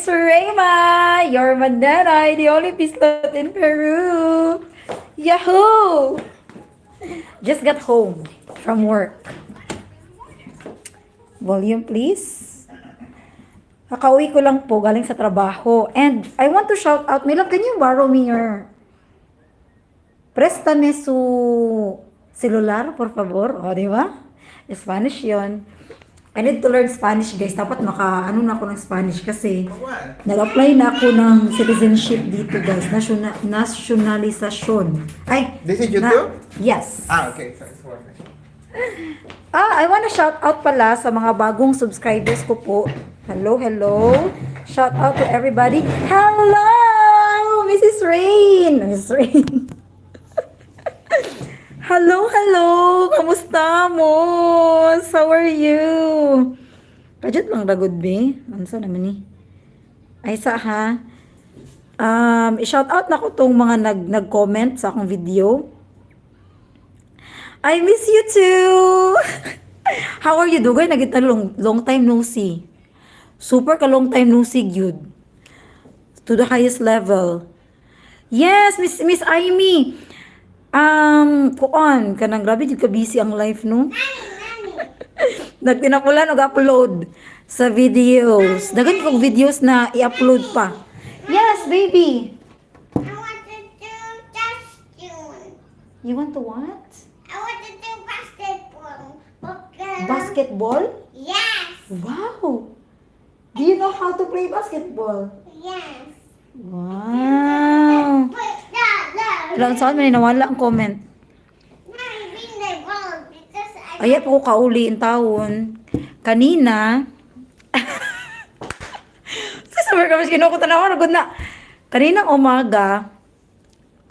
Miss Rema, you're Mandanay, the only pislot in Peru. Yahoo! Just got home from work. Volume, please. Kakauwi ko lang po, galing sa trabaho. And I want to shout out, my love, can you borrow me your... Préstame su celular, por favor. O, di ba? Spanish yon. I need to learn Spanish, guys. Dapat ano na ako ng Spanish kasi nag-apply na ako ng citizenship dito, guys. Nationalisasyon. Ay! This is YouTube? Yes. Okay. Sorry, it's working. I wanna shout out pala sa mga bagong subscribers ko po. Hello. Shout out to everybody. Hello! Mrs. Rain! Mrs. Rain. Hello! Kamusta mo? How are you? Kajut lang ragod be. Ano sa naman ni? Ay sa ha. I-shout out na ko tong mga nag-comment sa akong video. I miss you too! How are you, Dugay? Nagita long time no see. Super ka long time no see, Gyud. To the highest level. Yes, Miss Aimee. Kuan, kanang grabe jud ka busy ang life, no? Nagtinapula nag-upload sa videos. Dagan kong videos na i-upload pa. Yes, baby. I want to do dustbin. You want to what? I want to do basketball. Okay. Basketball? Yes. Wow. Do you know how to play basketball? Yes. Wow. Wait, no. Ilang saan man nawala ang comment. No, I mean the ball because I. Ayat ko kauli in taon. Kanina. Sasabi ka mas kinukutanawan agad na. Kaninang umaga,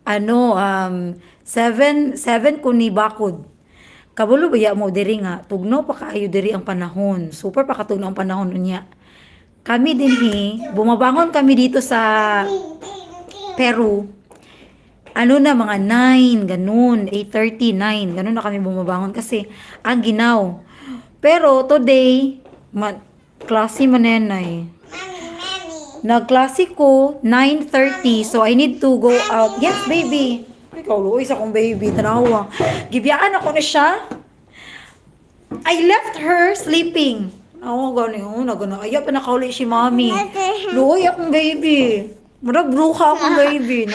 7 ko ni bakod. Kabulo baya mo diri nga, tugno pa kaayo diri ang panahon. Super pa katugno ang panahon unya. Kami dinhi, bumabangon kami dito sa Peru. Ano na mga 9, ganun, 8:39, ganun na kami bumabangon kasi ang ginaw. Pero today, klase manenay. Mommy. Nagklase ko 9:30, so I need to go out. Yes, baby. Ikaw, Luis, akong baby. Tanawa. Gibiyaan ako na siya. I left her sleeping. Ako, gano'n. Ayaw pa nakauli si mommy. Luoy, akong baby. Marag bruha akong baby, no?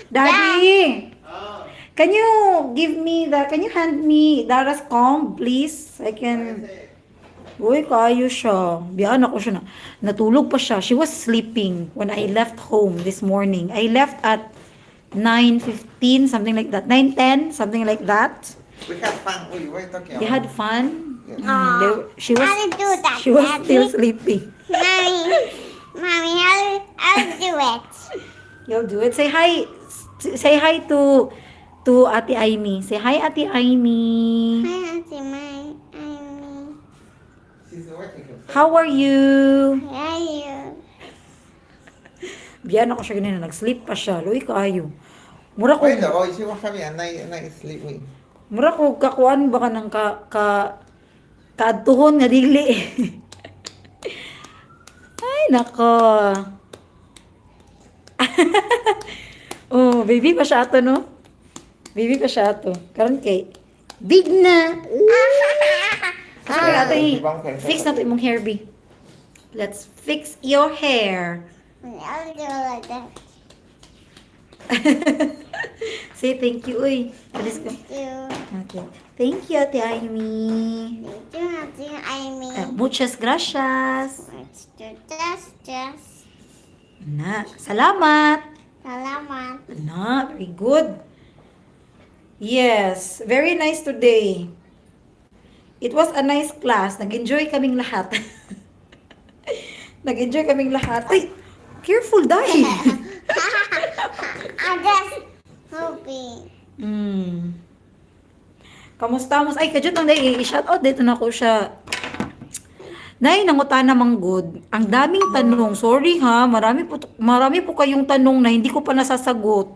Daddy, can you hand me Dara's comb, please? I can... Uy, kayo siya. Biyaan ako siya na. Natulog pa siya. She was sleeping when I left home this morning. I left at 9:15, something like that. 9:10, something like that. We had fun. We were talking They about had fun. She was I'll do that, she was Daddy. still sleeping. Mommy, I'll do it. You'll do it. Say hi. Say hi to Ate Aimee. Say hi, Ate Aimee. Hi, Auntie Amy. She's working. How are you? How are you? Biyan ako siya ganina. Nag-sleep pa siya. Luy, kaayo. Mura ko, Wait, no, she was having a night sleep. mura ko kakuan baka ng kaadtuhon nga dili. Ay, nako. Oh, baby pa siya ato, no? Baby pa siya ato. Karon kay big na. Kasi kaya ato fix na ito imong hair, B. Let's fix your hair. I'll do it like that. Say thank you, uy. Alis ko. Thank you. Okay. Thank you, Ate Aimee. Thank you, Auntie Amy. Muchas gracias. Let's do this. Na, salamat. Salamat. Na, very good. Yes, very nice today. It was a nice class. Nag-enjoy kaming lahat. Nag-enjoy kaming lahat. Ay, careful, dahil. I'm just hoping. Kamusta mo? Ay, kadyo nang i-shoutout dito na ko siya. Nay, nangutan namang good. Ang daming tanong. Sorry ha, marami po kayong tanong na hindi ko pa nasasagot.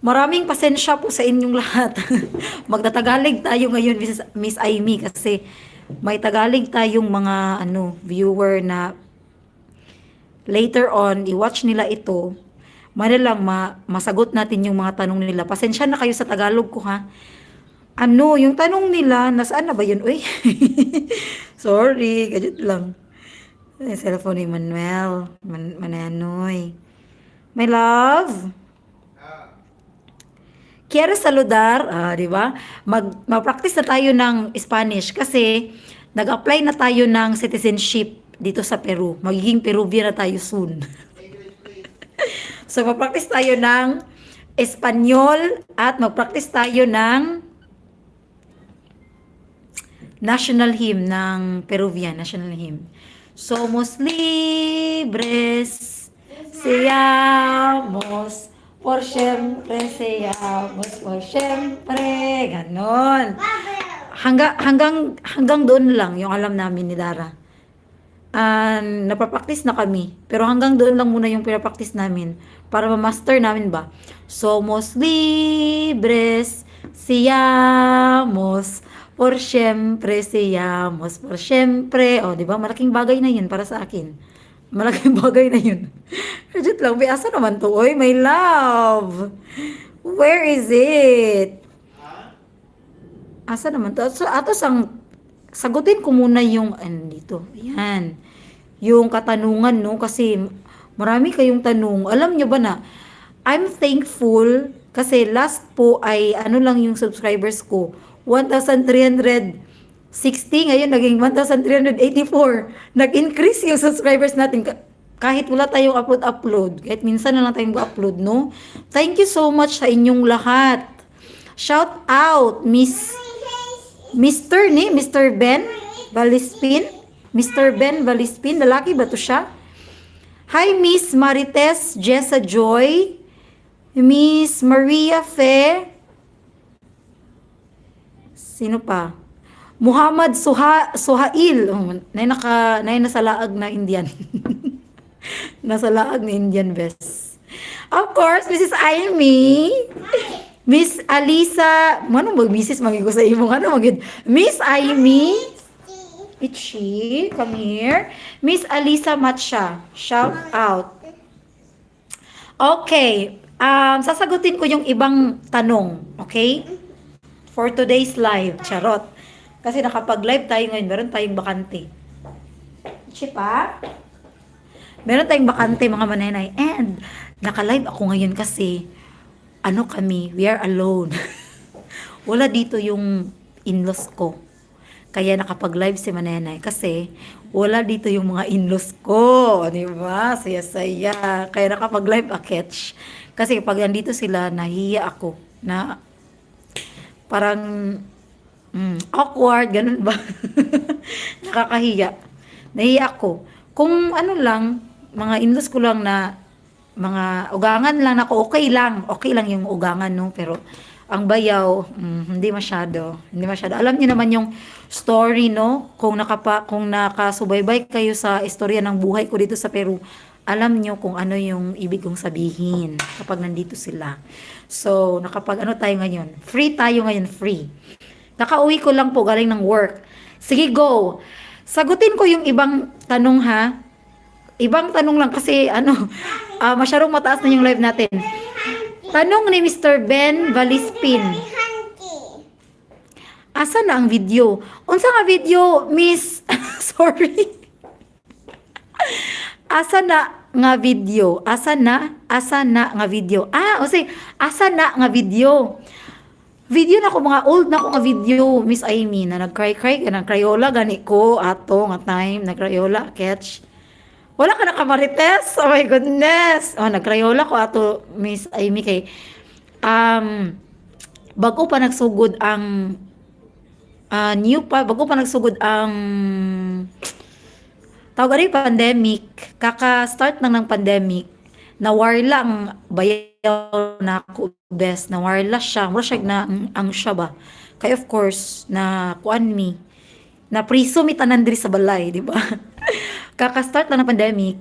Maraming pasensya po sa inyong lahat. Magtatagalig tayo ngayon, Miss Aimee, kasi may Tagalog tayong mga viewer na later on, i-watch nila ito, lang masagot natin yung mga tanong nila. Pasensya na kayo sa Tagalog ko ha. Ano, yung tanong nila, nasaan na ba yun? Uy, sorry, gadget lang. Ay, cellphone ni Manuel. Mananoy. My love. Quiero saludar, di ba? Mag-practice na tayo ng Spanish kasi nag-apply na tayo ng citizenship dito sa Peru. Magiging Peruvian na tayo soon. So, mag-practice tayo ng Espanyol at mag-practice tayo ng national hymn ng Peruvian, national hymn. Somos libres, seamos, por siempre seamos, por siempre, ganon. Hanggang doon lang yung alam namin ni Dara. Napapractice na kami, pero hanggang doon lang muna yung pinapraktice namin para ma-master namin ba. Somos libres, seamos, por siempre seamos, por siempre. O, di ba? Malaking bagay na yun para sa akin. Malaking bagay na yun. Legit lang. Asa naman to? Oy, my love. Where is it? Asa naman to? So, sagutin ko muna yung, dito. Ayan. Yung katanungan, no? Kasi, marami kayong tanong. Alam nyo ba na, I'm thankful kasi last po ay, lang yung subscribers ko. 1,360, ngayon naging 1,384. Nag-increase yung subscribers natin kahit wala tayong upload. Kahit minsan na lang tayong upload, no? Thank you so much sa inyong lahat. Shout out, Mr. Ben Valispin. Mr. Ben Valispin, lalaki ba to siya? Hi, Miss Marites Jessa Joy. Miss Maria Fe. Sino pa? Muhammad Suhail. Nasa laag na Indian. Nasa laag na Indian best. Of course, Mrs. Amy. Miss Alisa. Ano mag-Mrs. Magigo sa imong? Miss Amy. Itchy. Come here. Miss Alisa Matcha. Shout out. Okay. Sasagutin ko yung ibang tanong. Okay? For today's live, charot. Kasi nakapag-live tayo ngayon, meron tayong bakante. Chipa? Meron tayong bakante, mga manenay. And, naka-live ako ngayon kasi, we are alone. Wala dito yung in-laws ko. Kaya nakapag-live si manenay. Kasi, wala dito yung mga in-laws ko. Di ba? Saya-saya. Kaya nakapag-live aketch. Kasi pag nandito sila, nahiya ako na parang awkward, ganun ba? Nakakahiya. Nahiya ako. Kung mga in-laws ko lang na mga ugangan lang ako, okay lang yung ugangan, no? Pero ang bayaw, hindi masyado. Alam niyo naman yung story, no? Kung nakasubaybay kayo sa istorya ng buhay ko dito sa Peru, alam niyo kung ano yung ibig kong sabihin kapag nandito sila. So, tayo ngayon? Free tayo ngayon, free. Nakauwi ko lang po, galing ng work. Sige, go. Sagutin ko yung ibang tanong, ha? Ibang tanong lang kasi, masyadong mataas na yung live natin. Tanong ni Mr. Ben Valispin. Asa na ang video? Unsa nga video, Miss? Sorry. Asa na nga video? Asa na nga video? Asa na nga video? Video na ko, mga old na ko nga video, Miss Amy, na nag-cry-cry, nag-crayola, gani ko, ato, nga time, nag-crayola, catch. Wala ka na kamarites? Oh my goodness! Nag-crayola ko, ato, Miss Amy, kay, bago pa nagsugod ang, bago pa nagsugod ang, tawag rin pandemic, kaka-start lang ng pandemic, nawarla ang bayaw na ako best, nawarla siya, mura siya na ang siya ba. Kaya of course, na na priso mi tanan diri sa balay, di ba? Kaka-start lang ng pandemic,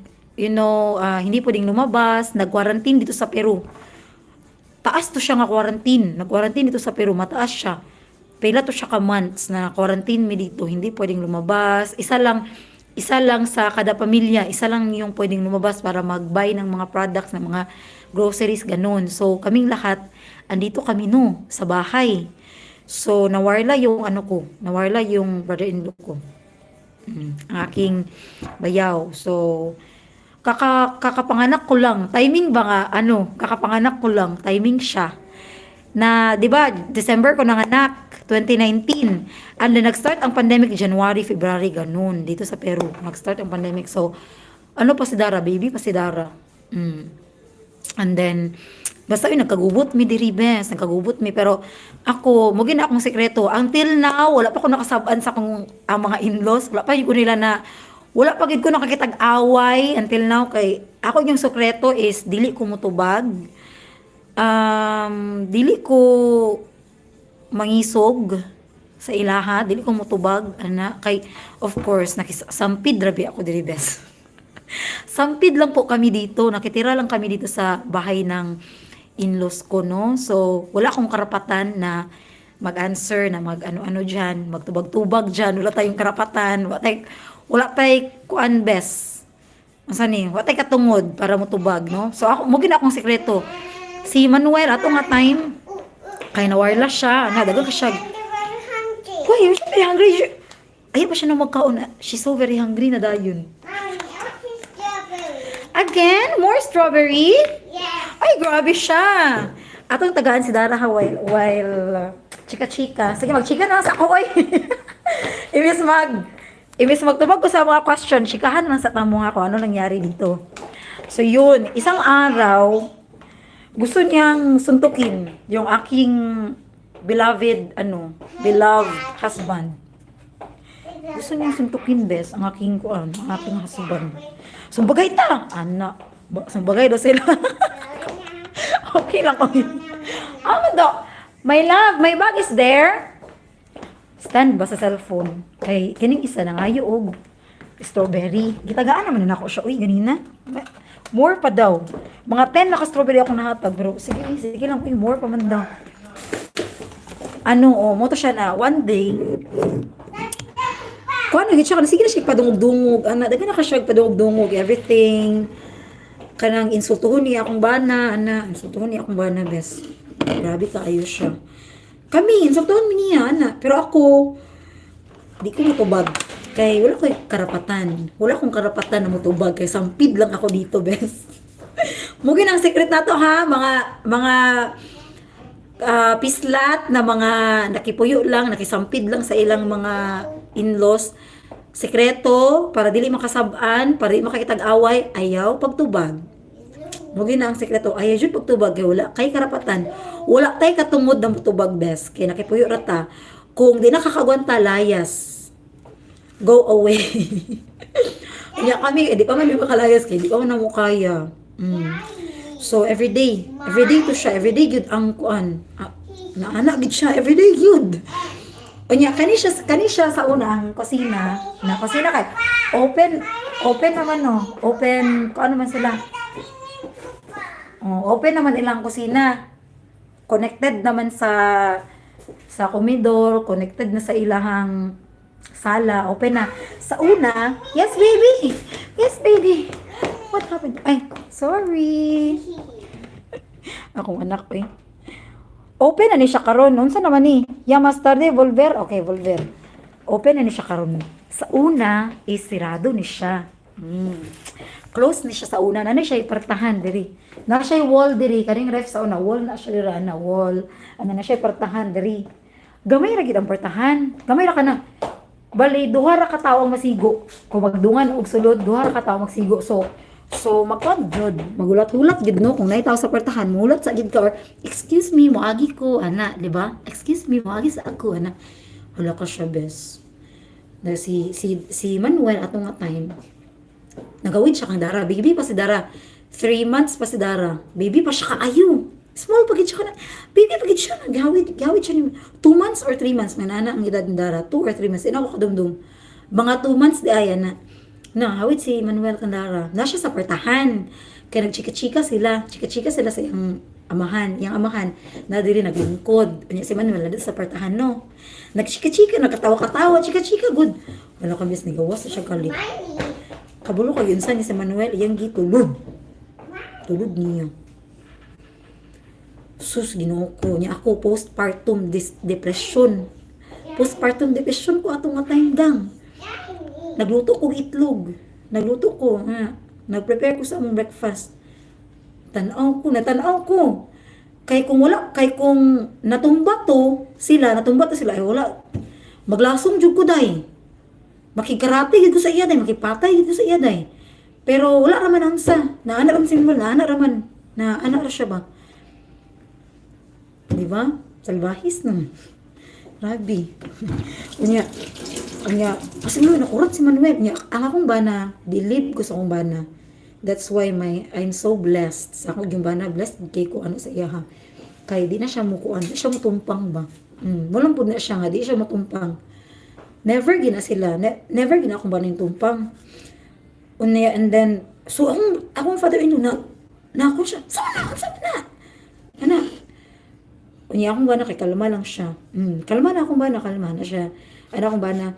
hindi pwedeng lumabas, nag-quarantine dito sa Peru. Taas to siya nga quarantine, nag-quarantine dito sa Peru, mataas siya. Pila to siya ka months na quarantine mi dito, hindi pwedeng lumabas. Isa lang isa lang sa kada pamilya, isa lang yung pwedeng lumabas para mag-buy ng mga products, ng mga groceries, ganun. So, kaming lahat, andito kami no, sa bahay. So, nawarla yung ano ko, nawarla yung brother-in-law ko. Ang aking bayaw. So, kakapanganak ko lang. Timing ba nga, ano, kakapanganak ko lang. Timing siya. Na, di ba, December ko nanganak, 2019. And then, nag-start ang pandemic, January, February, ganun, dito sa Peru. Nag-start ang pandemic. So, ano pa si Dara, baby pa si Dara. And then, basta yun, nagkagubot mi diri, bes. Nagkagubot mi. Pero, ako, mugin na akong sekreto. Until now, wala pa ko nakasabaan sa kong ang mga in-laws. Wala pa yun ko nila na, wala pa gid ko nakakitag-away. Until now, kay, ako yung sekreto is, dili ko mutubag. Dili ko mangisog sa ilaha, dili ko mutubag ana kay of course nakisampid rabi ako diri bes. Sampid lang po kami dito, nakitira lang kami dito sa bahay ng in-laws ko, no. So wala akong karapatan na mag-answer na mag-ano-ano diyan, magtubag-tubag diyan, wala tayong karapatan, wala tay kuan bes. Asa ni, wala tay katungod para motubag, no. So ako mo gina akong sekreto. Si Manuel, ato nga time, kay nawarla siya, dagang ka siya. Why, you're so very hungry. Ayaw pa siya na magkaon. She's so very hungry na dayon. Mommy, what's strawberry? Again, more strawberry? Yes. Ay, grabe siya. Atong tagaan si Dara ha, while chika-chika. Sige, mag-chika na sa ako, oy. Imbis magtubag ko sa mga question, chikahan lang sa tamo nga ko, ano nangyari dito. So, yun, isang araw, gusto niyang suntukin yung aking beloved husband. Gusto niyang suntukin, bes, ang aking husband. Sumbagay ta! Ana, sumbagay daw sila. Okay lang, okay. My love, my bag is there. Stand ba sa cellphone? Kay, kining isa na ngayo og strawberry. Gitagaan naman na ako siya. Uy, ganina. More pa daw. Mga 10 na ka-strawberry ako nahatag. Pero sige lang. Uy, more pa man daw. Moto siya na. One day, kuha na, siya sige na siya padungog-dungog. Daga na ka siya padungog-dungog. Everything. Kanang insultuhon niya akong bana. Insultuhon niya akong bana, bes. Grabe kaayo siya. Kami, insultuhon niya, Pero ako, di ko matubag. Kay wala ko karapatan. Wala akong karapatan na mutubag. Kay sampid lang ako dito, bes. Mugin ang secret na to, ha? Mga pislat na mga nakipuyo lang, nakisampid lang sa ilang mga in-laws. Sekreto, para dili makasabaan, para dili makakitag-away, ayaw pagtubag. Mugin na ang sekreto, ayaw jud pagtubag. Kay wala kay karapatan. Wala tay katungod na mutubag, bes. Kay nakipuyo rata. Kung di nakakagwanta, layas. Go away. Kaya kami, di pa man may makalayas kay, di pa man na mo kaya. So, everyday to siya, everyday good ang kuan. Naanak gid siya, everyday good. Unya, kani siya sa unang kusina, kay, open naman, no? Open, kung ano man sila. Open naman ilang kusina. Connected naman sa komedor, connected na sa ilahang sala, open na. Sa una, yes baby. What happened? Ay, sorry. Akong anak ko eh. Open na ni siya karon. Unsa naman ni? Ya mas tarde volver. Okay, volver. Open na ni siya karon. Sa una, sirado ni siya. Close ni siya sa una. Na siya ipartahan diri. Na siya wall diri. Karing ref sa una. Wall na siya diri. Wall. Na siya ipartahan diri. Gamay ra gid ang partahan. Gamay ra ka na. Bali, duha ra ka tawo ang masigo. Kung magdungan og sulod, duha ra ka tawo magsigo. So magkwan jud, magulat-hulat gid no kung naitaw sa partahan, mulat sa gid ka or excuse me, moagi ko ana, di ba? Excuse me, moagi sa ako ana. Wala ka siya, bes. Na si Manuel atong nga time. Nagawid siya kang Dara, baby pa si Dara. 3 months pa si Dara. Baby pa siya kaayo. Small pagid siya na. Baby pagid siya nagawid siya ni 2 months or 3 months manana ang edad ni Dara, 2 or 3 months. Inawa ka dumdum. Mga 2 months di ayan na. Hawid si Manuel Candara. Na siya sa partahan. Kaya nagchika-chika sila. Chika-chika sila sa iyang yung amahan, na diri naglingkod. Unya si Manuel na dito sa partahan, no? Nagchika-chika, nagkatawa-katawa, chika-chika, good. Wala kami ni gawas siya kalit. Mommy. Kabulo kay yun sa ni si Manuel, iyang gitulog. Tulog niya. Sus, ginoo ko. Niya ako, postpartum depression. Postpartum depression ko atong nga time gang. Nagluto ko itlog. Nagluto ko, ha. Nag-prepare ko sa among breakfast. Natanaw ko. Kay kung natumba to sila, ay wala. Maglasong jud ko day. Makikarate gid ko sa iya day, makipatay gid ko sa iya day. Pero wala raman ansa. Naana raman simbol, naana ra siya ba? Di ba? Salbahis na. Grabe. Unya, kasi mo nakurat si Manuel. Unya, ang akong bana, believe ko sa akong bana. That's why I'm so blessed. Sa akong yung bana, blessed kay ko ano sa iya ha. Kay di na siya mukuan, di siya mutumpang ba? Walang po na siya nga, di siya matumpang. Never gina sila, never gina akong bana yung tumpang. Unya, and then, so akong father-in-law na ako siya, saan na? Ana, unya akong bana kay kalma lang siya. Kalma na siya. Ano akong bana,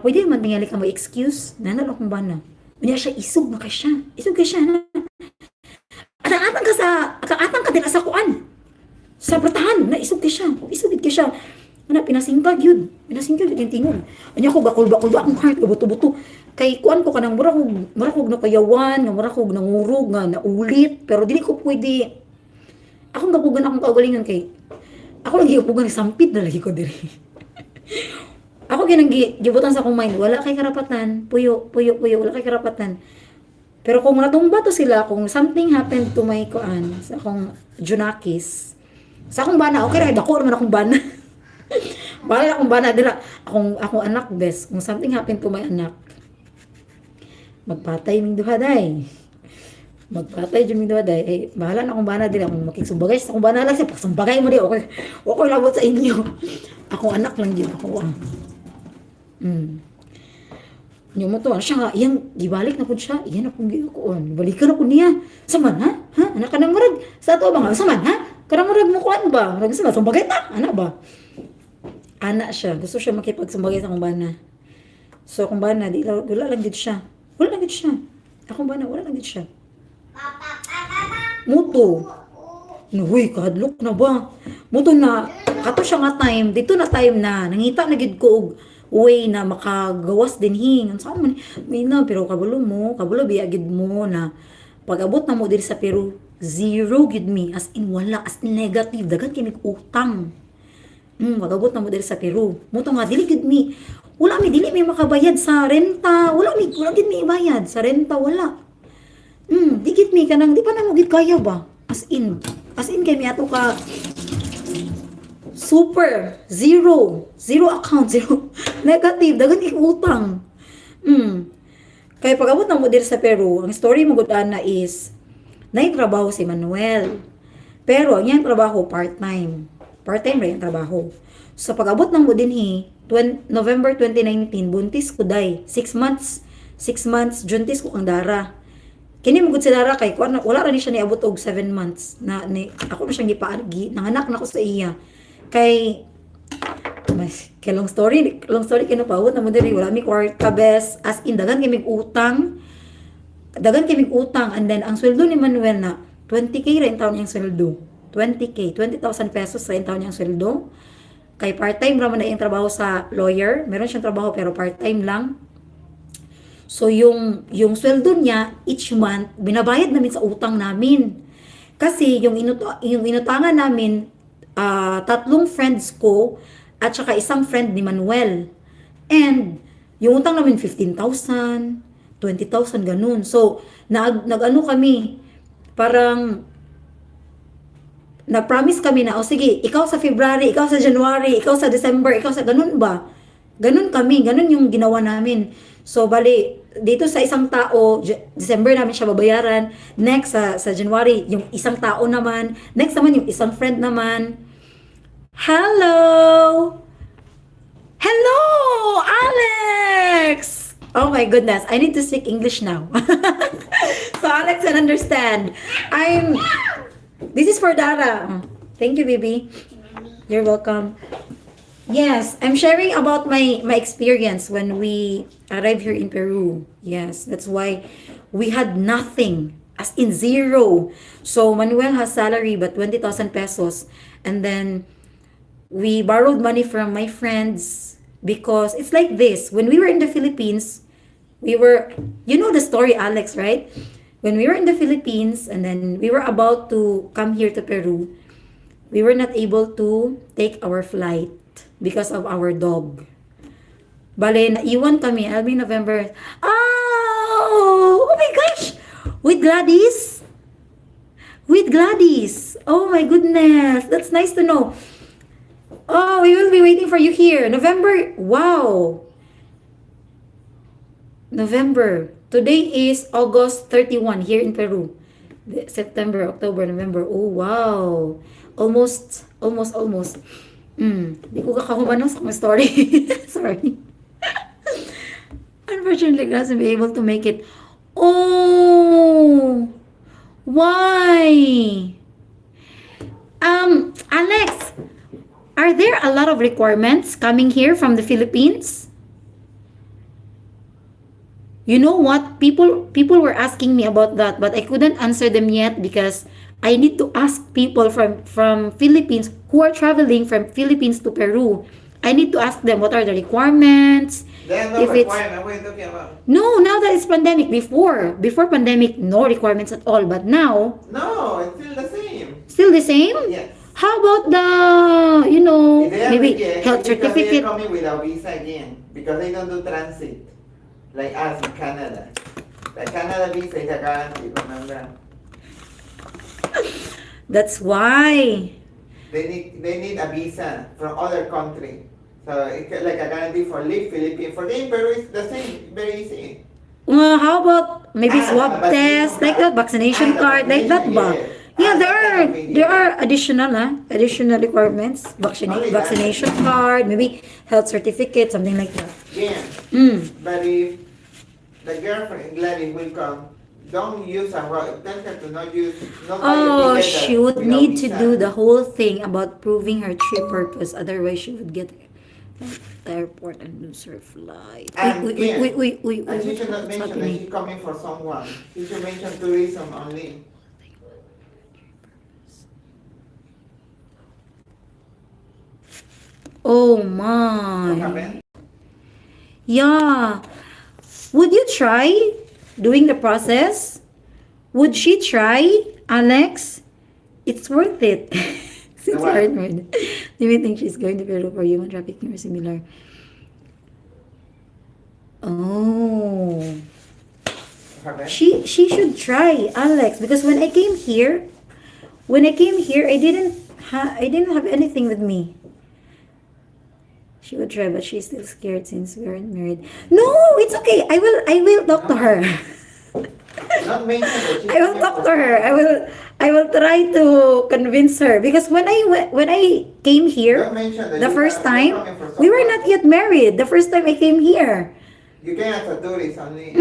pwede man tingali ka mo excuse, nanalo akong bana. Unya siya, isog kay siya, na. Atang ka din sa kuan. Sa bertahan, na isog kay siya. Ana, pinasingkag yun yung tingog. Unya ko, bakul-bakul ba akong heart, buto-buto. Kay kuan ko kanang murakog na kayawan, nga murakog nangurog, nga naulit, pero dili ko pwede. Akong gapugan akong kaugalingan kay ako lang giupugan ni sampid na lagi ko diri. Ako ginang gibutan sa akong mind, wala kay karapatan, puyo, wala kay karapatan. Pero kung natumba to sila, kung something happened to my kuan, sa akong junakis, sa akong bana, okay ra dako man akong bana. Bahala akong bana dira, akong anak best. Kung something happened to my anak, magpatay ming duha day. Bahala na akong bana dira, akong makiksubagay sa akong bana lang siya, pagsumbagay mo di, okay labot sa inyo. Akong anak lang yun, ako yung mo to, siya nga, iyang gibalik na po siya, iyan akong gikuon, balikan ako niya, saman ha? Anak ka nang marag, sa ato ba nga, saman ha? Karang marag mo kuan ba? Marag sa sumbagay ta, anak ba? Anak siya, gusto siya makipagsumbagay sa akong bana. So akong bana, wala lang gid siya. Akong bana, wala lang gid siya. Muto. Uy, kahadlok na ba? Muto na, kato siya nga time, dito na time na, nangita na gid ko og way na makagawas din hing. Saan man, may na, pero kabulo biya gid mo na, pag-abot na mo diri sa Peru, zero gid me, as in wala, as in negative, dagan kay utang. Pag-abot na mo diri sa Peru. Muto nga, dili gid me, dili may makabayad sa renta, wala gid me ibayad, sa renta, wala. Di gid mi kanang di pa na mo gid kaya ba? As in kay mi ato ka super zero account, zero negative, dagan ik utang. Kay pag-abot na mo diri sa Peru, ang story mo gud ana is nay trabaho si Manuel. Pero ang iyang trabaho part-time ra yung trabaho. So pag-abot na mo dinhi November 2019, buntis ko day 6 months juntis ko kang dara. Kini mo gud si Dara kay wala ra ni siya niabot og 7 months na ako na siyang gipaagi, nanganak na ko sa iya. Kay long story kino paawot na mo diri, wala mi kwarta best, as in dagan kay mig utang and then ang sweldo ni Manuel na 20k ra in taon niyang sweldo. 20k, 20,000 pesos sa in taon niyang sweldo. Kay part-time ra man na iyang trabaho sa lawyer, meron siyang trabaho pero part-time lang. So, yung sweldo niya, each month, binabayad namin sa utang namin. Kasi, yung inutangan namin, 3 friends ko, at saka isang friend ni Manuel. And, yung utang namin, 15,000, 20,000, ganun. So, nag-ano kami, parang, nag-promise kami na, sige, ikaw sa February, ikaw sa January, ikaw sa December, ikaw sa, ganun ba? Ganun kami, ganun yung ginawa namin. So, bali, dito sa isang tao, December namin siya babayaran. Next, sa January, yung isang tao naman. Next naman, yung isang friend naman. Hello! Hello, Alex! Oh my goodness, I need to speak English now. So, Alex can understand. This is for Dara. Thank you, baby. You're welcome. Yes, I'm sharing about my experience when we arrived here in Peru. Yes, that's why we had nothing, as in zero. So Manuel has salary but 20,000 pesos, and then we borrowed money from my friends because it's like this. When we were in the Philippines, we were, you know the story, Alex, right? When we were in the Philippines and then we were about to come here to Peru, we were not able to take our flight because of our dog. Bale, naiwan kami, Albi, November. Oh my gosh! With Gladys? With Gladys. Oh my goodness. That's nice to know. Oh, we will be waiting for you here. November. Wow. November. Today is August 31 here in Peru. September, October, November. Oh, wow. Almost. Di ko kakahuman sa akong story. Sorry. Unfortunately, I wasn't be able to make it. Oh, why? Alex, are there a lot of requirements coming here from the Philippines? You know what? People were asking me about that, but I couldn't answer them yet because I need to ask people from Philippines who are traveling from Philippines to Peru. I need to ask them what are the requirements. There are no If it's requirement. What are you talking about? no, now that it's pandemic. Before pandemic, no requirements at all. But now, No, it's still the same. still the same. Yes. How about the They have maybe to get- health because certificate? they're coming with a visa again because they don't do transit like us in Canada. The Canada visa is a guarantee, remember? That's why. They need a visa from other country. So it's like a guarantee for live Philippines. For them, Peru is the same, very easy. Well, how about maybe swab vaccination test like that, vaccination the card like that, ba? vaccination, Yeah, yes. there are additional requirements. Only that. Vaccination card, maybe health certificate, something like that. Yeah. But if the girlfriend Gladys will come, don't use a tell her to not use. Not buy the Oh, ticket she would without need to visa. do the whole thing about proving her trip purpose. Otherwise, she would get the airport and lose her flight. And Wait. And she should not What's mention that happening? she's coming for someone. She should mention tourism only. Oh What my. happened? Yeah. Would you try doing the process? Would she try, Alex? It's worth it. Since what? you're married. Do you think she's going to Peru for human trafficking or similar? Oh. What happened? She should try, Alex, because when I came here, I didn't have anything with me. She would try, but she's still scared since we aren't married. No, it's okay. I will talk to her. Not mention that she's I will coming talk for to her. I will try to convince her because when I came here Don't mention that the you first are- you're time, coming for we were someone. not yet married. The first time I came here. You can as a tourist only.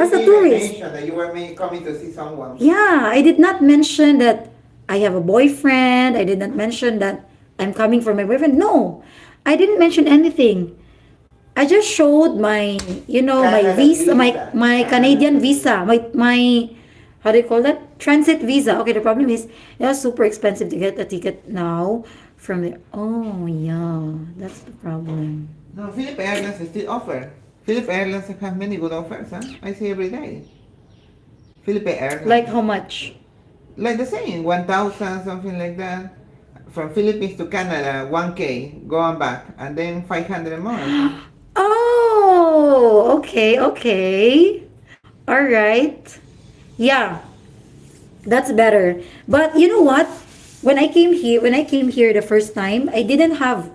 As a didn't tourist. mention that you were coming to see someone. Yeah, I did not mention that I have a boyfriend. I did not mention that I'm coming for my boyfriend. No, I didn't mention anything. I just showed my, my Canada visa, my visa. Canadian visa, my how do you call that? Transit visa. Okay, the problem is it was super expensive to get a ticket now from there. Oh yeah, that's the problem. No, Philip Airlines still offer. Philip Airlines have many good offers, huh? I see every day. Philip Airlines. Like how much? Like the same, 1,000, something like that. From Philippines to Canada, 1K, go and back, and then 500 more. Oh, okay. All right. Yeah. That's better. But you know what? When I came here the first time, I didn't have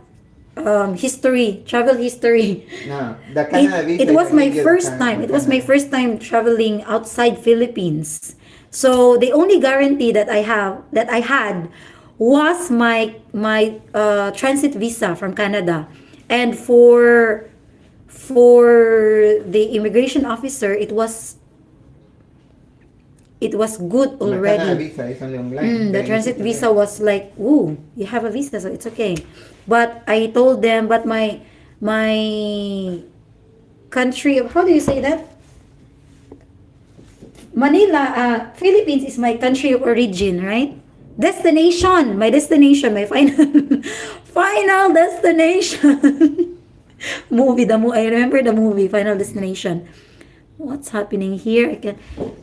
travel history. No, the Canada visa. It is was an my idiot first kind time. of It was my Canada. first time traveling outside Philippines. So the only guarantee that I had was my transit visa from Canada, and for the immigration officer, it was it was good Makana already. visa is only online. The Very transit easy to visa get. was like, ooh, you have a visa, so it's okay. But I told them, but my country, how do you say that? Manila, Philippines is my country of origin, right? Destination, my final, final destination. I remember the movie, Final Destination. What's happening here? I can.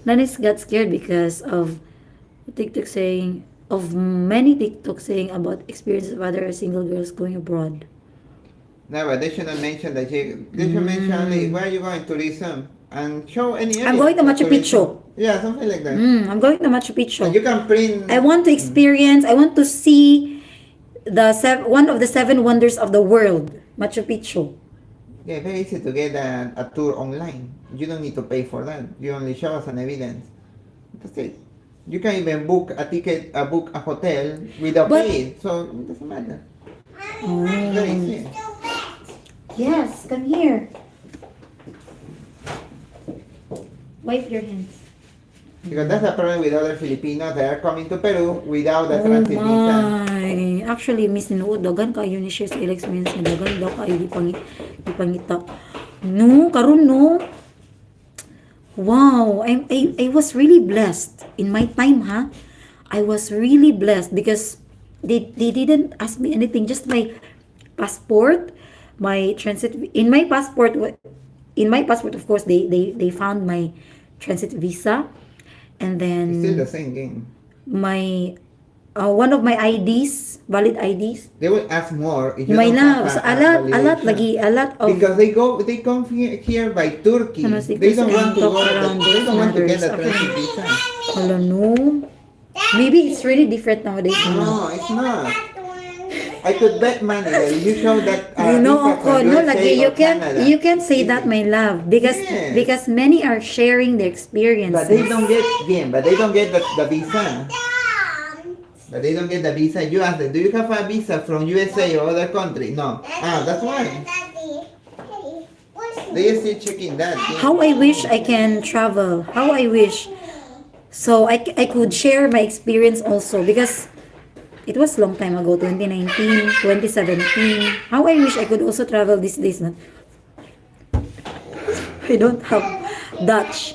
Nanis got scared because of TikTok saying, of many TikTok saying about experiences of other single girls going abroad. No, but they shouldn't mention that they should mention only where are you going, tourism, and show any I'm area going to for Machu Picchu. tourism. Yeah, something like that. I'm going to Machu And Picchu. you can print. I want to experience, I want to see one of the seven wonders of the world, Machu Picchu. Yeah, very easy to get a tour online. You don't need to pay for that. You only show us an evidence. That's it. You can even book a ticket, book a hotel without But- paying. So it doesn't matter. Oh. Very easy. Yes, come here. Wipe your hands. Because that's the problem with other Filipinos. They are coming to Peru without the Oh transit visa. my. Actually, Miss Nuo, dagan kayo ni share sa ilang experience niya. Dagan daw kayo ipangita. No, karon no. Wow, I was really blessed in my time, ha. I was really blessed because they didn't ask me anything, just my passport, my transit in my passport of course they found my transit visa, and It's still then the same game. my one of my IDs, valid IDs. They will ask more if you My don't love, have a lot validation. lagi, a lot of Because they come here by Turkey. Ano, They don't want to talk go. around They don't want to get a matters. transit visa. Wala, no. Maybe it's really different nowadays. No? No, it's not. I could bet money that if you show that. You know, visa Oko, from no, USA lagi, or Canada, you can't say that, my love, because Yes. because many are sharing their experiences. But they don't get the visa. But they don't get the visa. You ask them, do you have a visa from USA or other country? No. That's why. They are still checking that. Yeah. How I wish I can travel. How I wish. So I could share my experience also because it was long time ago, 2019, 2017. How I wish I could also travel these days. No? I don't have Dutch.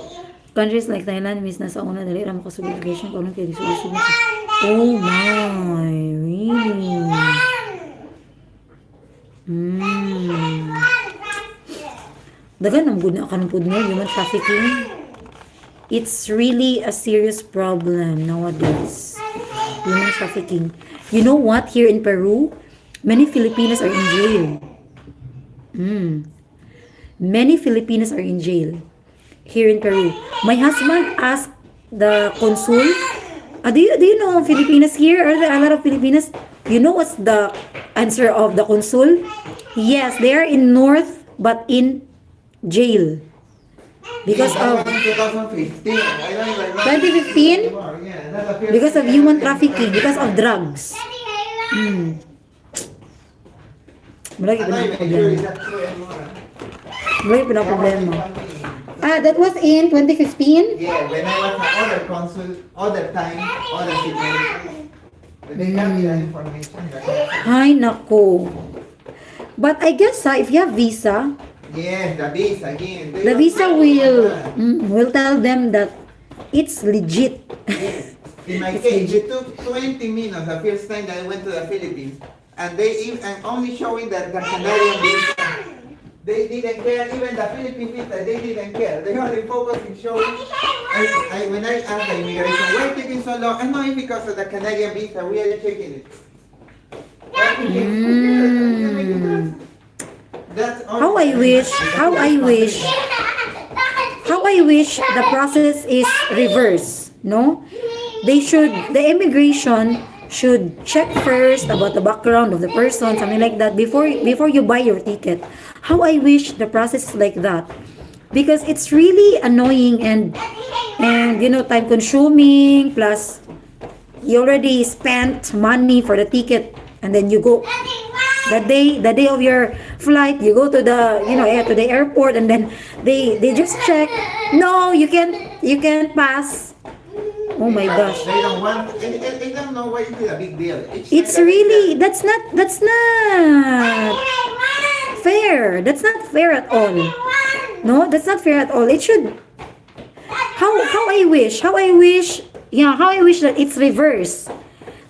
Countries like Thailand, miss na sa una dali ra makasugod vacation ko nung kay disugod. Oh my, really? Dagan ang good na kanupod mo, human trafficking. It's really a serious problem nowadays. Human trafficking. You know what? Here in Peru, many Filipinas are in jail. Many Filipinas are in jail. Here in Peru. My husband asked the consul, do you know Filipinas here? Are there a lot of Filipinas? You know what's the answer of the consul? Yes, they are in north but in jail. Because Yeah, of that was in 2015. I don't even remember 2015? anymore. Yeah, that's the first because of thing I human remember. trafficking, because of drugs. Malaki I'm pa not na even sure problema. if that's true anymore. Malaki pa na problema. That was in 2015? Yeah, when I was at other situation. They have the information. Ay, nako. But I guess if you have visa, Yes, the visa again. They the don't visa know that. will tell them that it's legit. Yes. In my case, it took 20 minutes the first time that I went to the Philippines, and I'm only showing that the Canadian visa. They didn't care, even the Philippine visa, they didn't care. They only focused in showing. When I asked the immigration, why taking so long? I know it's because of the Canadian visa, we are checking it. That's all. How I wish the process is reverse, no? The immigration should check first about the background of the person, something like that, before you buy your ticket. How I wish the process is like that. Because it's really annoying and time consuming, plus you already spent money for the ticket, and then you go the day of your flight, you go to the airport, and then they just check, no, you can't pass. Oh my gosh. They don't want. I don't know why it's a big deal. It's really, that's not fair. That's not fair at all. No, that's not fair at all. It should, how I wish that it's reverse.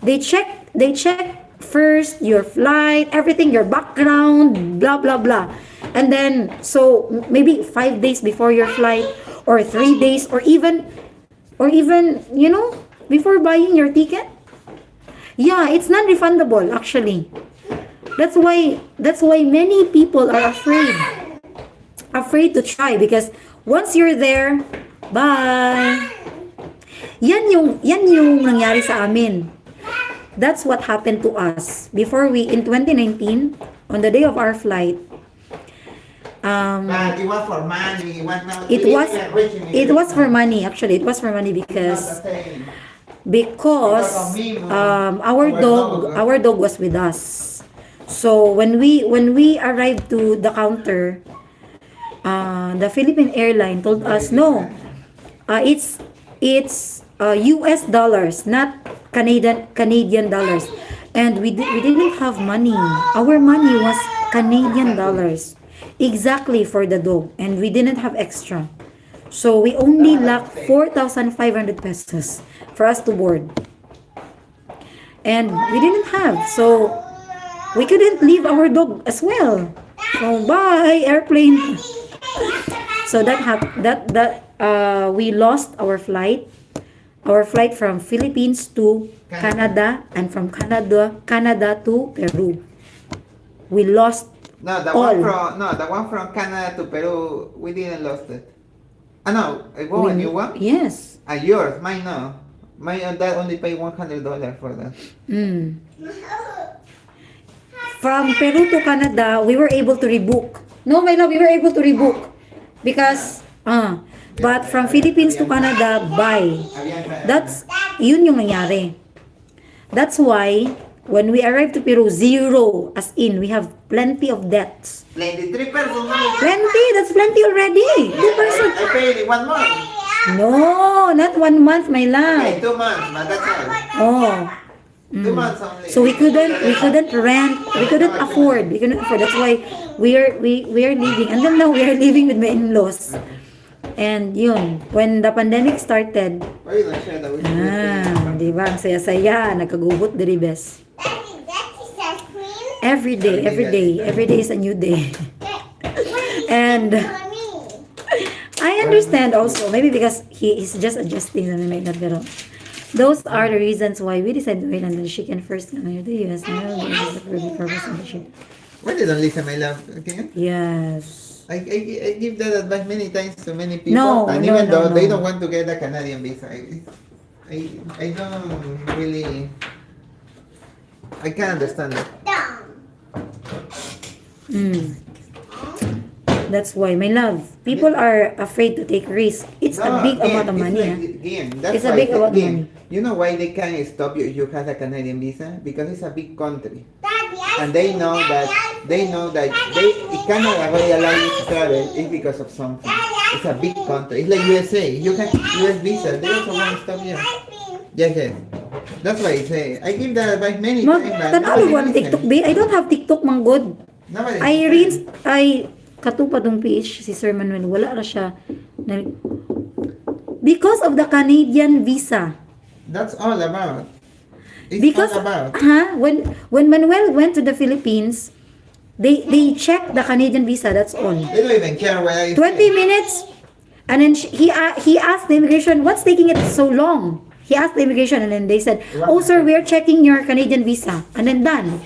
They check first your flight, everything, your background, blah blah blah. And then so maybe 5 days before your flight, or 3 days, or even before buying your ticket. Yeah, it's non-refundable actually. That's why many people are afraid to try, because once you're there, bye. Yan yung nangyari sa amin. That's what happened to us before in 2019, on the day of our flight. But it was for money. It was for money, actually. It was for money because our dog was with us. So when we arrived to the counter, the Philippine airline told us, no, it's US dollars, not Canadian dollars. And we didn't have money. Our money was Canadian dollars, exactly for the dog, and we didn't have extra. So we only lacked 4,500 pesos for us to board. And we didn't have, so we couldn't leave our dog as well. So bye, airplane. So we lost our flight from Philippines to Canada, and from Canada to Peru. We lost the all. one from Canada to Peru, we didn't lost it. No, I bought a new one. Yes. Yours, mine no. My dad only paid $100 for that. From Peru to Canada, we were able to rebook. No, my love, we were able to rebook because but from Philippines to Canada, bye. Yun yung nangyari. That's why when we arrived to Peru, zero, as in we have plenty of debts. Plenty, 3 persons. Plenty, that's plenty already. 2 persons. I paid it 1 month. No, not 1 month, my love. Okay, 2 months, but that's all. Oh. 2 months only. So we couldn't rent, we couldn't afford. That's why we are leaving. And then now we are living with my in-laws. And yun, when the pandemic started, Why you don't share that with me? di ba, ang saya-saya, nagkagubot diri bes. Every day is a new day. And I understand also, maybe because he is just adjusting and like that, pero those are the reasons why we decided to wait until she can first come here to the US. Why they don't listen, my love? Okay? Yes. I give that advice many times to many people, No, and no, even no, though no. they don't want to get a Canadian visa, I don't really, I can't understand it. That's why, my love, people are afraid to take risk. It's a big amount of money. It's a big amount of money. You know why they can't stop you if you have a Canadian visa? Because it's a big country, and they know that it cannot really allow you to travel is because of something. It's a big country. It's like USA. You can US visa. They also want to stop you. Yes. That's why I say. I give that advice many times. Tanaw mo ang TikTok, babe. I don't have TikTok, mang good. Katupad ng PH, si Sir Manuel, wala na siya. Because of the Canadian visa. That's all about. It's Because all about. when Manuel went to the Philippines, they checked the Canadian visa, that's all. They don't even care where I 20 minutes, and then he asked the immigration, what's taking it so long? He asked the immigration, and then they said, oh sir, we're checking your Canadian visa, and then done.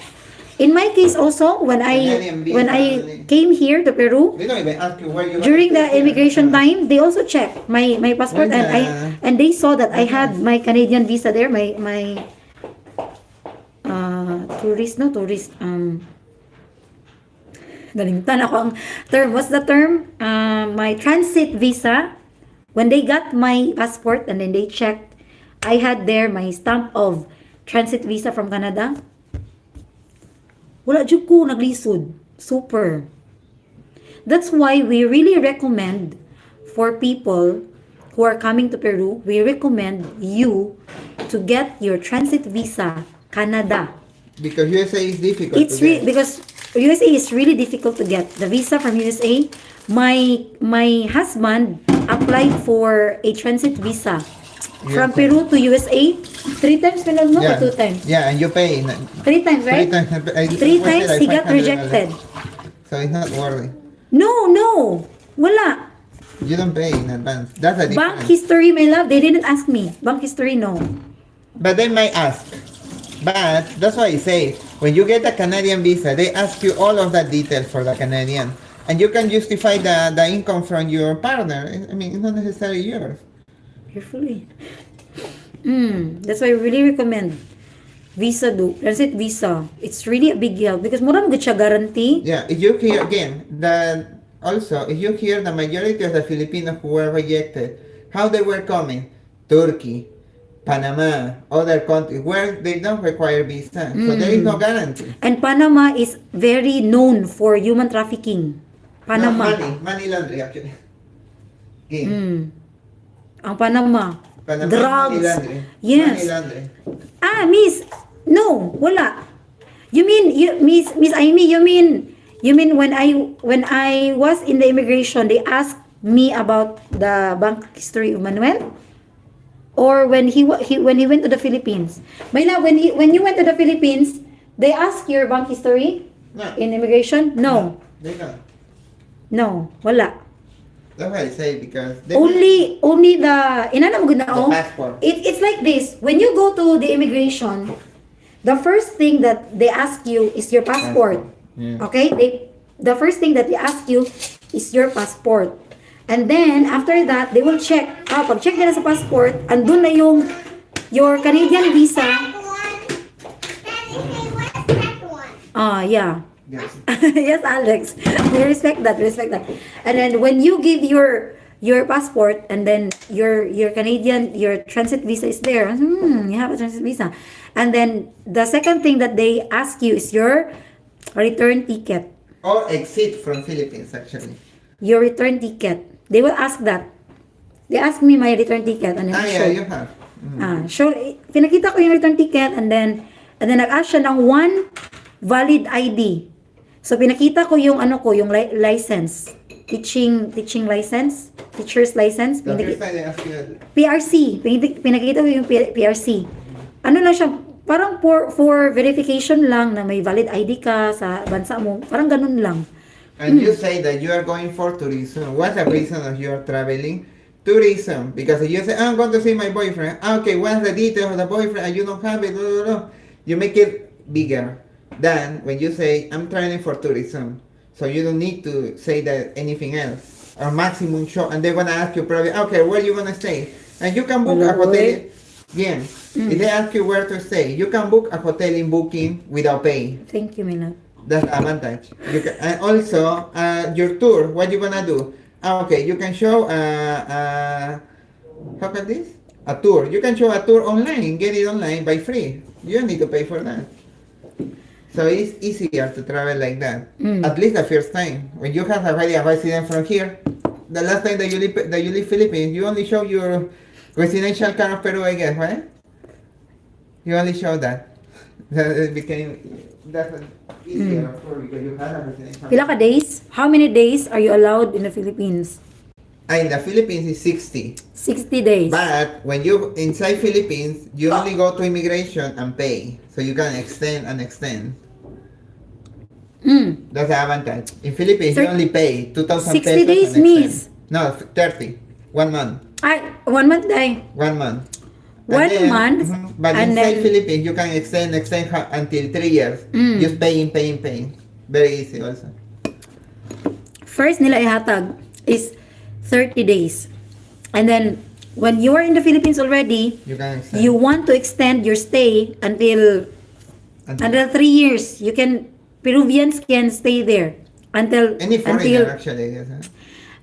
In my case also, when I came here to Peru, They don't even ask you where you during the immigration time, they also checked my passport, and they saw that I had my Canadian visa there, my tourist, nalimutan ako ang term. What's the term? My transit visa. When they got my passport and then they checked, I had there my stamp of transit visa from Canada. Wala jud ko naglisod. Super. That's why we really recommend for people who are coming to Peru, we recommend you to get your transit visa, Canada. Because USA is difficult It's to get. because USA is really difficult to get the visa from USA. My husband applied for a transit visa from USA. Peru to USA 3 times, no, Yeah. or 2 times? Yeah, and you pay. 3 times, right? 3 times. 3 times he got 500 rejected. So it's not worth it. No, wala. You don't pay in advance. That's a Bank difference. history, my love, they didn't ask me. Bank history, no. But they might ask. But that's why I say, when you get a Canadian visa, they ask you all of that details for the Canadian. And you can justify the income from your partner. I mean, it's not necessarily yours. Carefully. That's why I really recommend visa transit visa. It's really a big help because mura mo siya guarantee. Yeah, if you hear again also if you hear the majority of the Filipinos who were rejected, how they were coming, Turkey, Panama, other countries where they don't require visa, so there is no guarantee. And Panama is very known for human trafficking. Panama. No, money laundry actually. Okay. Ang Panama. Panama, Drugs. money laundry. Yes. Money laundry. Miss. No, wala. You mean Miss Amy, you mean when I was in the immigration, they asked me about the bank history of Manuel? Or when he went to the Philippines? Mayla, when you went to the Philippines, they asked your bank history No. in immigration? No. They don't. No, wala. That's why I say because they Only the inanam gud na The oh. passport. It's like this. When you go to the immigration, the first thing that they ask you is your passport. Yeah. Okay? The first thing that they ask you is your passport. And then after that, they will check. Pag check nila sa passport, andun na your Canadian visa. That one. Daddy, what's that one? Yeah. Yes. Yes, Alex. We respect that. And then when you give your passport and then your Canadian, your transit visa is there. You have a transit visa. And then the second thing that they ask you is your return ticket. Or exit from Philippines actually. Your return ticket. They will ask that. They ask me my return ticket and then I Yeah, show. you have. Show, pinakita ko yung return ticket and then nag-ask siya ng one valid ID. So pinakita ko yung yung license, teaching license, teacher's license, The first time they ask you, PRC, pinakita ko yung PRC. Ano lang siya, parang for verification lang na may valid ID ka sa bansa mo, parang ganun lang. and you say that you are going for tourism. What's the reason of your traveling? Tourism. Because if you say, I'm going to see my boyfriend. Okay, what's the details of the boyfriend? And you don't have it. Blah, blah, blah. You make it bigger than when you say, I'm traveling for tourism. So you don't need to say that anything else. Or maximum show. And they're going to ask you probably, okay, where are you going to stay? And you can book a hotel. Yeah. If they ask you where to stay, you can book a hotel in Booking without paying. Thank you, Mila. That's the advantage. You can, and also, your tour, what you gonna do? Okay, you can show, how can this? A tour. You can show a tour online, get it online by free. You don't need to pay for that. So it's easier to travel like that. At least the first time. When you have already a resident from here, the last time that you leave Philippines, you only show your residential card of Peru, I guess, right? You only show that. It became that's easier of course because you had a residential. Pila ka days? How many days are you allowed in the Philippines? In the Philippines is 60. 60 days. But when you inside Philippines, you only go to immigration and pay. So you can extend and extend. That's the advantage. In Philippines, you only pay 2,000 60 pesos days, and miss. extend. No, 30. 1 month. Ay, 1 month day. 1 month. 1 month. But and inside then, Philippines, you can extend until 3 years. Just paying. Very easy also. first nila ihatag is 30 days. And then, when you are in the Philippines already, You can extend. you want to extend your stay until 3 years. Peruvians can stay there until Any foreigner actually. Yes, huh?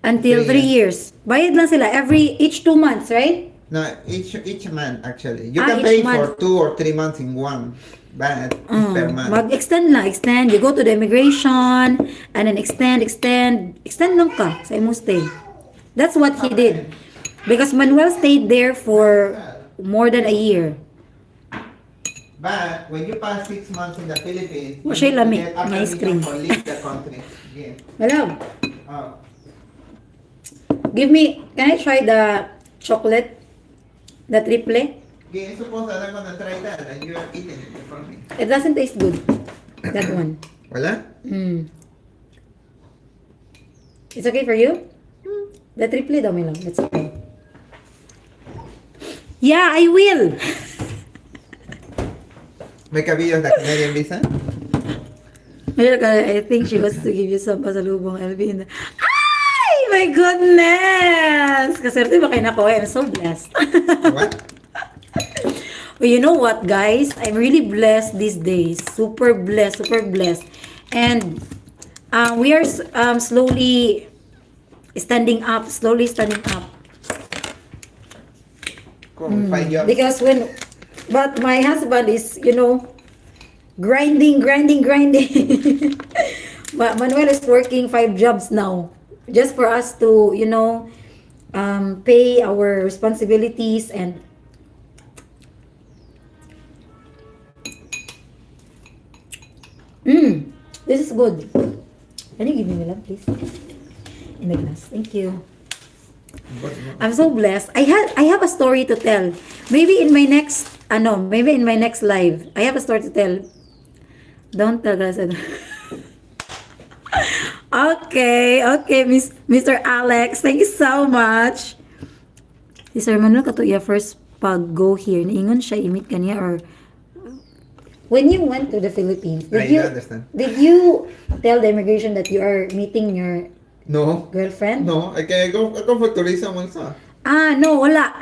until 3 3 years. Bayad lang sila each 2 months, right? No, each month actually. You Ah, can each pay month. for 2 or 3 months in one, but it's per month. Mag-extend lang, extend. You go to the immigration and then extend lang ka sa imong stay. That's what he did. Because Manuel stayed there for more than a year. But when you pass 6 months in the Philippines, Oh, you siya need to lamig. get May ice cream. application for leave the country. Yeah. Hello. Oh. Give me, can I try the chocolate? The triple? Yeah, suppose I'm gonna try that and you are eating it for me. It doesn't taste good. That one. Wala? Mm. It's okay for you? The triple daw, Milo. That's okay. Yeah, I will. May kabilyo na Canadian visa? I think she wants to give you some pasalubong, Elvin. Ay! My goodness! Kaserte ba kayo na ko? I'm so blessed. What? Well, you know what, guys? I'm really blessed these days. Super blessed, super blessed. And we are slowly standing up. Kung 5 jobs. Because but my husband is, grinding. But Manuel is working 5 jobs now. Just for us to, pay our responsibilities and this is good. Can you give me love, please? In the glass. Thank you. I'm so blessed. I have a story to tell. Maybe in my next live. I have a story to tell. Don't tell guys. Okay, Mr. Alex. Thank you so much. Si Sir Manuel katuya first pag go here. Niingon siya imit kaniya or when you went to the Philippines, I don't understand. did you tell the immigration that you are meeting your No. girlfriend? No, I can go for tourism also. No, wala.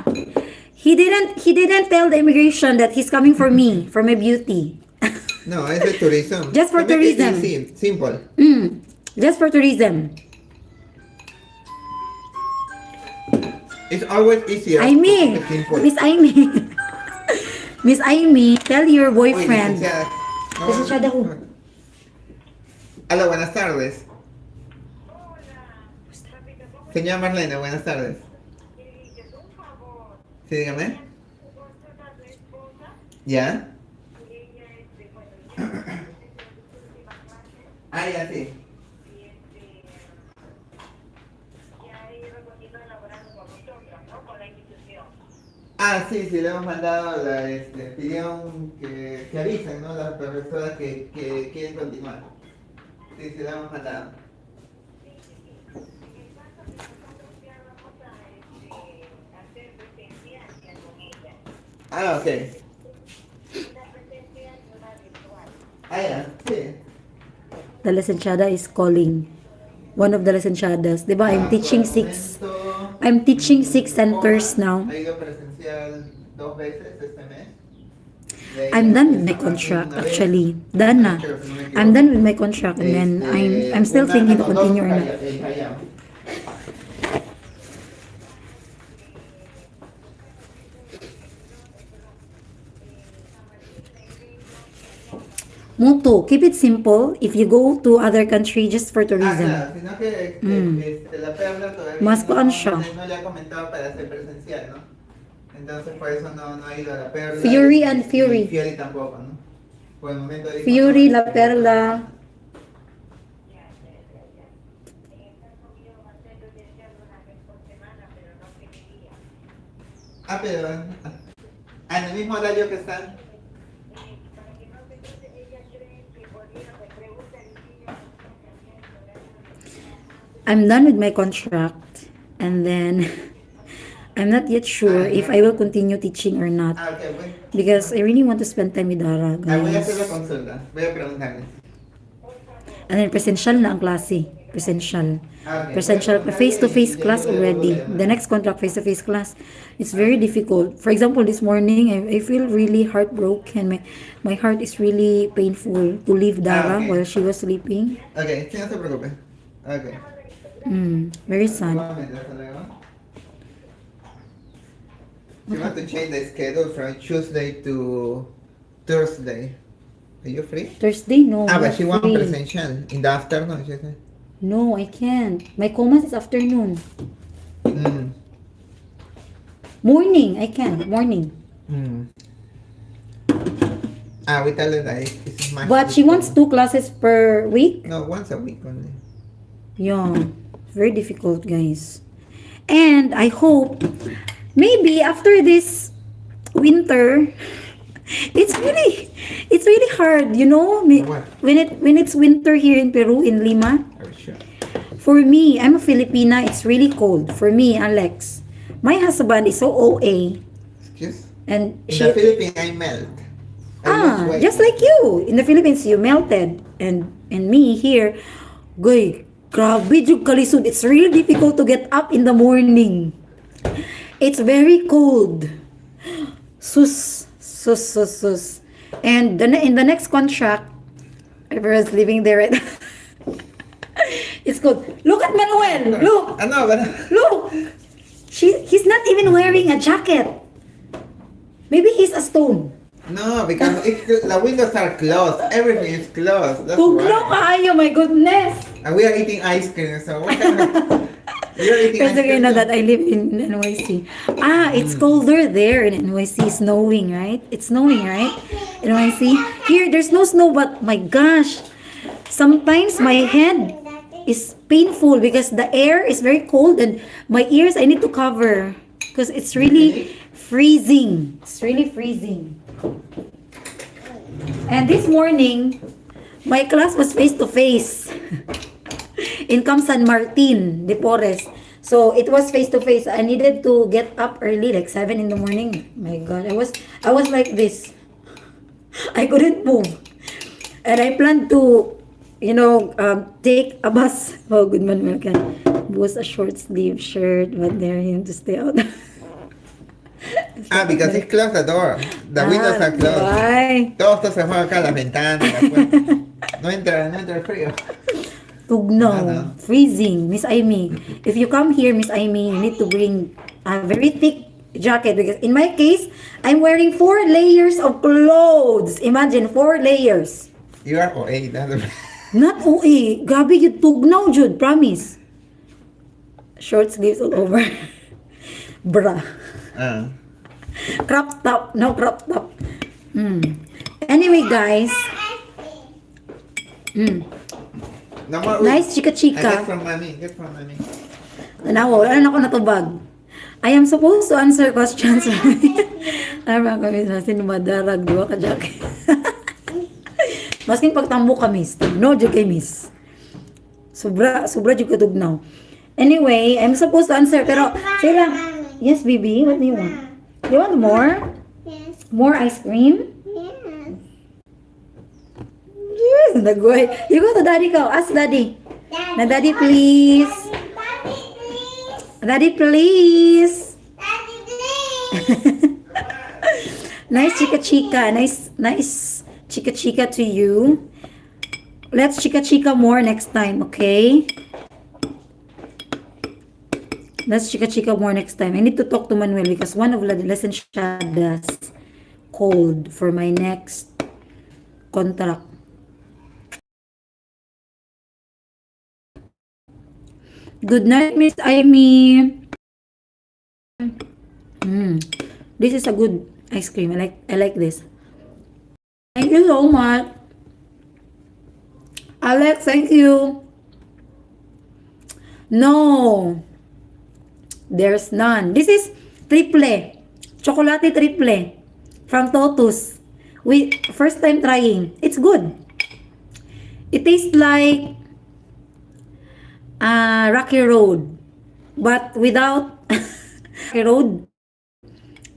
He didn't tell the immigration that he's coming for me, for my beauty. No, I said tourism. Just for To make it tourism. easy, simple. Just for tourism. It's always easier. Aimee, to make it simple. Miss Aimee. Miss Aimee, tell your Uy, boyfriend. licenciada. No. Licenciada who? Hola, buenas tardes. Señora Marlene, buenas tardes. Sí, dígame. ¿Ya? Ya, sí. Sí, le hemos mandado, pidieron que avisen, ¿no? Las profesoras que quieren continuar. Sí, le hemos mandado. Ok. Ya, sí. The licenciada is calling. One of the licenciadas. Diba, I'm teaching 6 centers now. Ha ido presencial 2 veces este mes. I'm done with my contract, actually. Done na. I'm done with my contract and then I'm still thinking to continue or not. Mutu, keep it simple. If you go to other country just for tourism. Sino que la Perla todavía Más kuan siya. no le ha comentado para hacer presencial, ¿no? Entonces por eso no ha ido a la Perla. Fury y- and y Fury. Fury tampoco, ¿no? Por el momento dijo, Fury, no. La Perla. Pero en el mismo horario que están. I'm done with my contract and then I'm not yet sure if I will continue teaching or not Okay, bueno. because I really want to spend time with Dara, Voy a hacer la guys. consulta. Voy a preguntarles. And then presential na ang klase. Presential. Okay. Presential, face-to-face class already. The next contract, face-to-face class. It's very difficult. For example, this morning, I feel really heartbroken. My heart is really painful to leave Dara Okay. while she was sleeping. Okay, sí, no se preocupe. Okay. Very sad. Nuevamente, hasta luego. She wants to change the schedule from Tuesday to Thursday. Are you free? Thursday, no. But not she wants free. presential in the afternoon, she said. No, I can't. My comas is afternoon. Morning, I can. Morning. We tell her that it's much. But she wants 2 classes per week. No, once a week only. Yeah. Very difficult, guys. And I hope maybe after this winter, it's really hard, you know, What? when it's winter here in Peru, in Lima. Oh, sure. For me, I'm a Filipina, it's really cold. For me, Alex, my husband is so OA, Excuse? and In the Philippines, I melt. I lose weight. just like you. In the Philippines, you melted. And me here, goy, grabe jud kalisod. It's really difficult to get up in the morning. It's very cold. Sus. And in the next contract, everyone's living there right it's cold. Look at Manuel. Look. Ano ba? Look. He's not even wearing a jacket. Maybe he's a stone. No, because the windows are closed. Everything is closed. That's Tugnaw why. kaayo, my goodness. And we are eating ice cream, so what kind of... We are eating ice Kasi cream. you know that I live in NYC. It's colder there in NYC. Snowing, right? It's snowing, right? NYC. Here, there's no snow, but my gosh. Sometimes my head is painful because the air is very cold and my ears I need to cover because it's really freezing. It's really freezing. And this morning, my class was face to face in Camp San Martin de Porres. So it was face to face. I needed to get up early, like 7 in the morning. My God, I was like this. I couldn't move, and I planned to, take a bus. Oh, good Manuel can was a short sleeve shirt, but there him to stay out. Because he closed the door. The windows are closed. Why? Todo esto se fue acá, las ventanas, las puertas. No entra el frío. Tugnaw. Freezing. Miss Amy. If you come here, Miss Amy, you need to bring a very thick jacket because in my case, I'm wearing 4 layers of clothes. Imagine, 4 layers. You are OA. That's Not OA. Gabi, you tugnaw, Jude. Promise. Short sleeves all over. Bra. Crop top. No crop top. Anyway, guys. No more. Nice chika-chika. Get from mommy. Get from mommy. Wala na ako natubag. I am supposed to answer questions. Alam mo kami na sinumadarag, diba ka, Jack? Masking pagtambo ka, miss. No, Jack kay miss. Sobra Jack katugnaw. Anyway, I'm supposed to answer, pero, sila, yes, baby, what do you want? You want more? Yes. More ice cream? Yes. Yes, nagway. You go to daddy ko. Ask daddy. Na daddy, please. Daddy, please. Daddy, please. Daddy, please. Nice chika-chika. Nice chika-chika to you. Let's chika-chika more next time, okay? Let's chika-chika more next time. I need to talk to Manuel because one of the lessons siya does cold for my next contract. Good night, Miss Amy. This is a good ice cream. I like this. Thank you so much. Alex, thank you. No. There's none. This is triple. Chocolate triple. From Totus. First time trying. It's good. It tastes like Rocky Road. But without Rocky Road.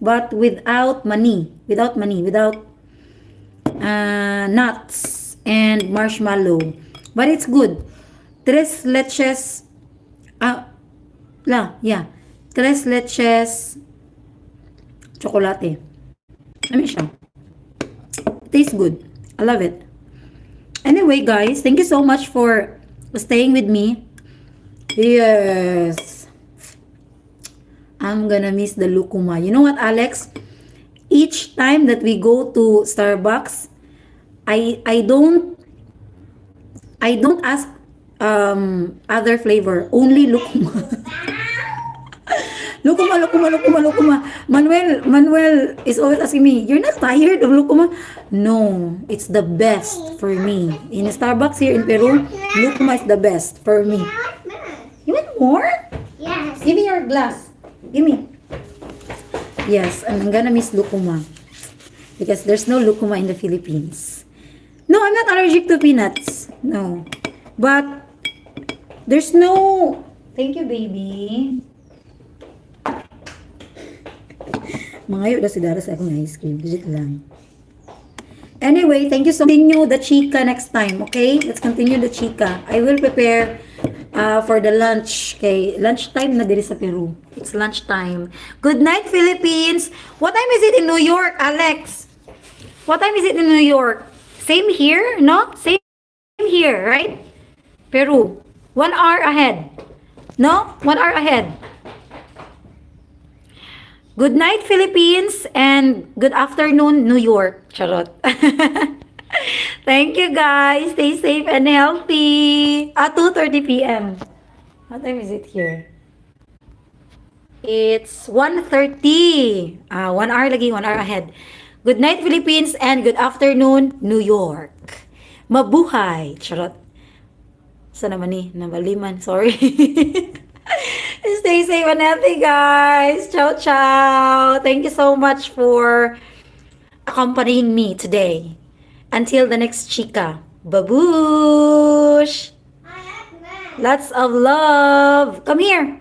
But without money. Without nuts and marshmallow. But it's good. Tres leches. Tres leches chocolate. Ano siya? Tastes good. I love it. Anyway, guys, thank you so much for staying with me. Yes. I'm gonna miss the lukuma. You know what, Alex? Each time that we go to Starbucks, I don't ask other flavor, only lukuma. Lukuma, Lukuma, Lukuma, Lukuma. Manuel is always asking me, you're not tired of Lukuma? No, it's the best for me. In Starbucks here in Peru, Lukuma is the best for me. You want more? Yes. Give me your glass. Give me. Yes, and I'm gonna miss Lukuma. Because there's no Lukuma in the Philippines. No, I'm not allergic to peanuts. No. But, there's no... Thank you, baby. Mangayo na si Dara sa akong ice cream. Legit lang. Anyway, thank you so much. Continue the chika next time, okay? Let's continue the chika. I will prepare for the lunch. Okay, lunchtime na diri sa Peru. It's lunchtime. Good night, Philippines. What time is it in New York, Alex? What time is it in New York? Same here, no? Same here, right? Peru. 1 hour ahead. No? 1 hour ahead. Good night, Philippines, and good afternoon, New York. Charot. Thank you, guys. Stay safe and healthy. 2:30 p.m. What time is it here? It's 1:30. 1 hour lagi, 1 hour ahead. Good night, Philippines, and good afternoon, New York. Mabuhay. Charot. Saan naman ni? Nabaliman. Sorry. Stay safe and healthy, guys. Ciao, ciao. Thank you so much for accompanying me today. Until the next chika. Babush. I have man. Lots of love. Come here.